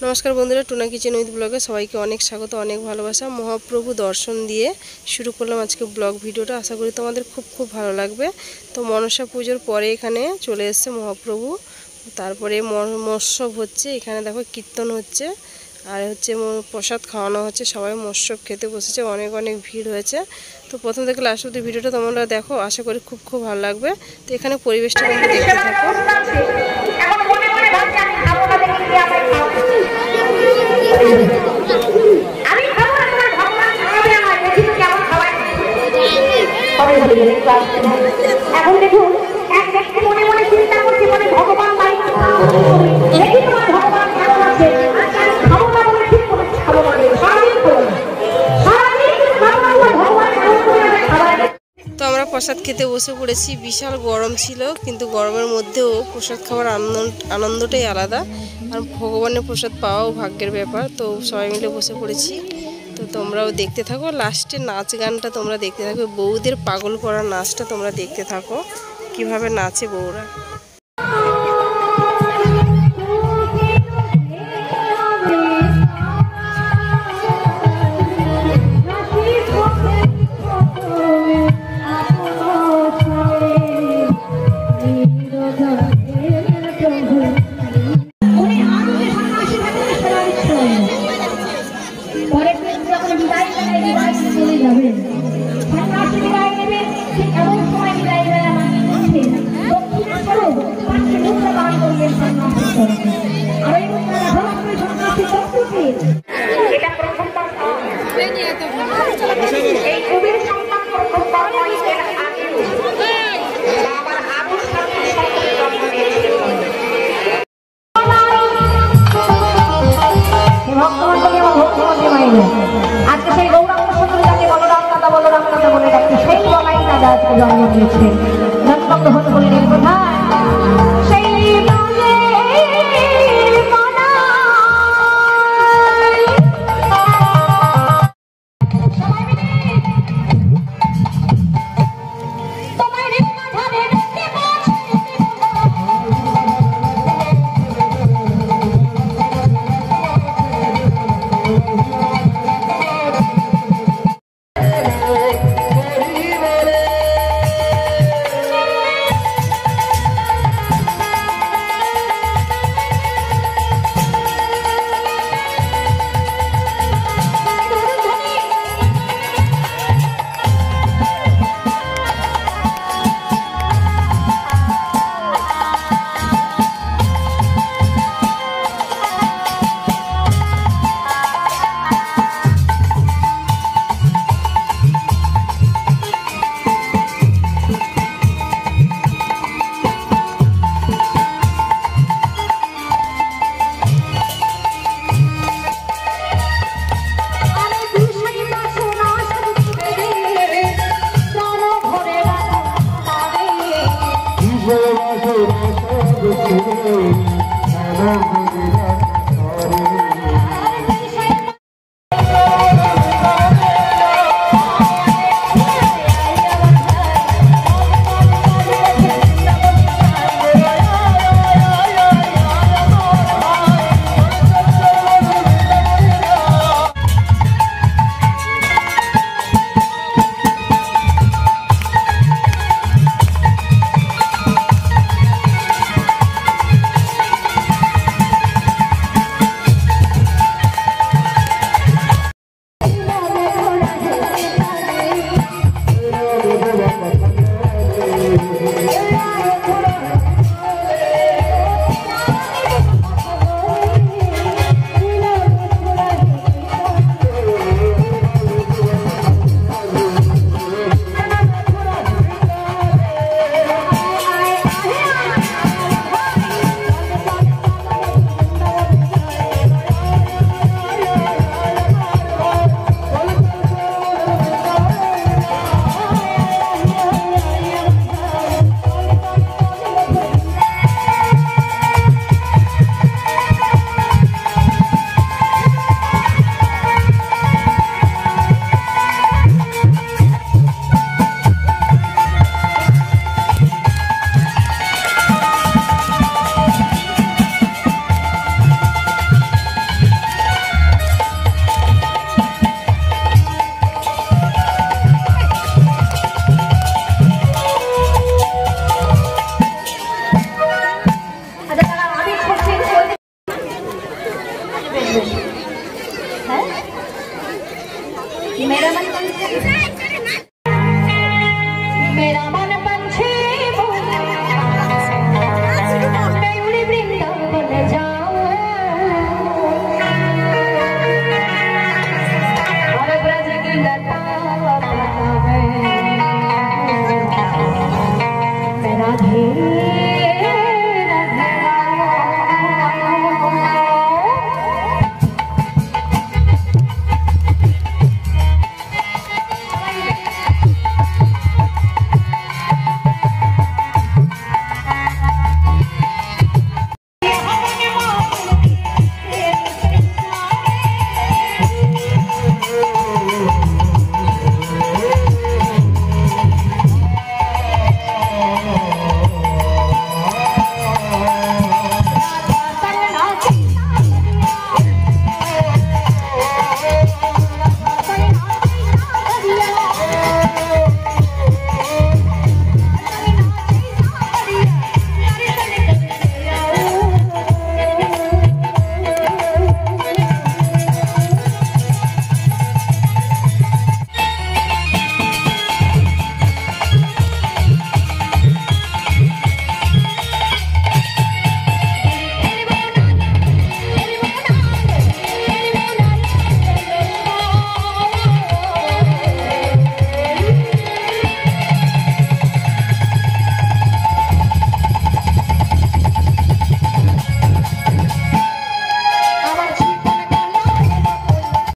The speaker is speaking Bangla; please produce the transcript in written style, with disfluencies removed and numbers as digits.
नमस्कार बंधुरा टुना किचेन उइथ ब्लगे सबाइके अनेक स्वागत अनेक भालोबासा। महाप्रभु दर्शन दिए शुरू करलाम आज के ब्लग भिडियोटा। आशा करी तोमादेर खूब खूब भालो लागबे। तो मनसा पुजोर परे एखाने चले एसेছে महाप्रभु, तारपरे महोत्सव होच्छे। एखाने देखो कीर्तन होच्छे और होच्छे प्रसाद खाওয়ানো হচ্ছে। সবাই মৎস্য খেতে বসেছে, অনেক অনেক ভিড় হয়েছে। তো প্রথম থেকে লাস্ট অবধি ভিডিওটা তোমরা দেখো, আশা করি খুব খুব ভালো লাগবে। তো এখানে পরিবেশটা তোমরা দেখতে থাকো। এখন দেখুন এক ব্যক্তি মনে মনে চিন্তা করছে, মানে ভগবান দেখি তোমার ভগবান কেমন আছে, খাবো না বলে ঠিক করে খাবো না, সারাদিন ভগবান খাবার। তো আমরা প্রসাদ খেতে বসে পড়েছি। বিশাল গরম ছিল, কিন্তু গরমের মধ্যেও প্রসাদ খাওয়ার আনন্দটাই আলাদা। আর ভগবানের প্রসাদ পাওয়াও ভাগ্যের ব্যাপার। তো সবাই মিলে বসে পড়েছি। তো তোমরাও দেখতে থাকো, লাস্টে নাচ গানটা তোমরা দেখতে থাকো। বউদের পাগল করার নাচটা তোমরা দেখতে থাকো, কিভাবে নাচে বউরা। আজকে সেই গৌরাঙ্গ সুন্দরী যাকে বলরাম দাদা বলে ডাকছে, সেই বলাই দাদা আজকে জন্ম দিয়েছে। জন্মগ্রহণ করলেন কোথায়? সেই